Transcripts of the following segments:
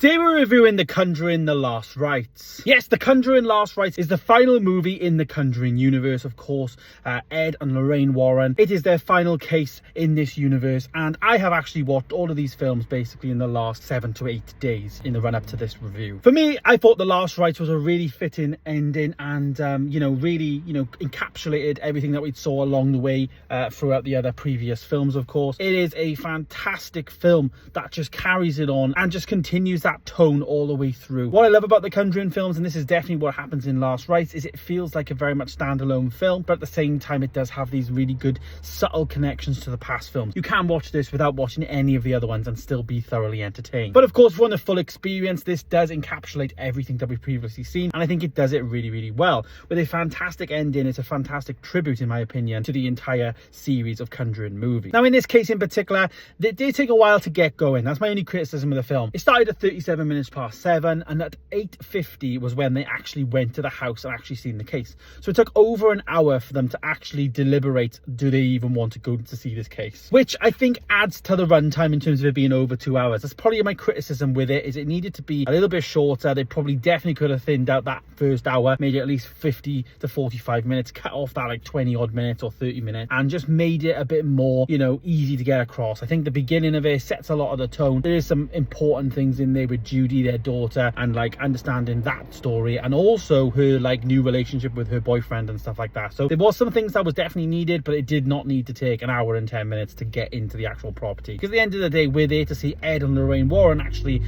Today we're reviewing The Conjuring: The Last Rites. Yes, The Conjuring: Last Rites is the final movie in the Conjuring universe, of course. Ed and Lorraine Warren. It is their final case in this universe, and I have actually watched all of these films basically in the last 7 to 8 days in the run-up to this review. For me, I thought The Last Rites was a really fitting ending and, really encapsulated everything that we saw along the way throughout the other previous films, of course. It is a fantastic film that just carries it on and just continues that tone all the way through. What I love about the Conjuring films, and this is definitely what happens in Last Rites, is it feels like a very much standalone film, but at the same time it does have these really good subtle connections to the past films. You can watch this without watching any of the other ones and still be thoroughly entertained. But of course, for the full experience, this does encapsulate everything that we've previously seen, and I think it does it really, really well. With a fantastic ending, it's a fantastic tribute, in my opinion, to the entire series of Conjuring movies. Now, in this case in particular, it did take a while to get going. That's my only criticism of the film. It started at 37 minutes past 7, and at 8:50 was when they actually went to the house and actually seen the case. So it took over an hour for them to actually deliberate, do they even want to go to see this case? Which I think adds to the runtime in terms of it being over 2 hours. That's probably my criticism with it, is it needed to be a little bit shorter. They probably definitely could have thinned out that first hour, made it at least 50 to 45 minutes, cut off that like 20 odd minutes or 30 minutes, and just made it a bit more, easy to get across. I think the beginning of it sets a lot of the tone. There is some important things in there with Judy, their daughter, and like understanding that story, and also her like new relationship with her boyfriend and stuff like that. So there was some things that was definitely needed, but it did not need to take an hour and 10 minutes to get into the actual property, because at the end of the day, we're there to see Ed and Lorraine Warren actually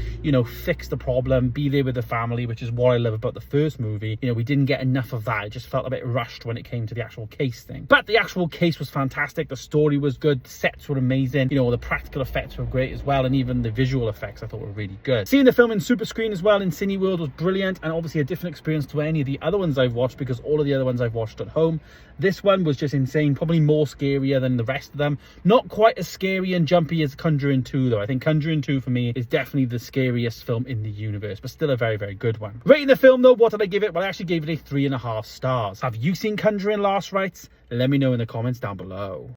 fix the problem, be there with the family, which is what I love about the first movie. We didn't get enough of that. It just felt a bit rushed when it came to the actual case thing, but the actual case was fantastic. The story was good, the sets were amazing, the practical effects were great as well, and even the visual effects I thought were really good. Seeing the film in super screen as well in Cineworld was brilliant, and obviously a different experience to any of the other ones I've watched, because all of the other ones I've watched at home. This one was just insane, probably more scarier than the rest of them. Not quite as scary and jumpy as Conjuring 2 though. I think Conjuring 2 for me is definitely the scariest film in the universe, but still a very, very good one. Rating the film though, what did I give it? Well, I actually gave it a 3.5 stars. Have you seen Conjuring: Last Rites? Let me know in the comments down below.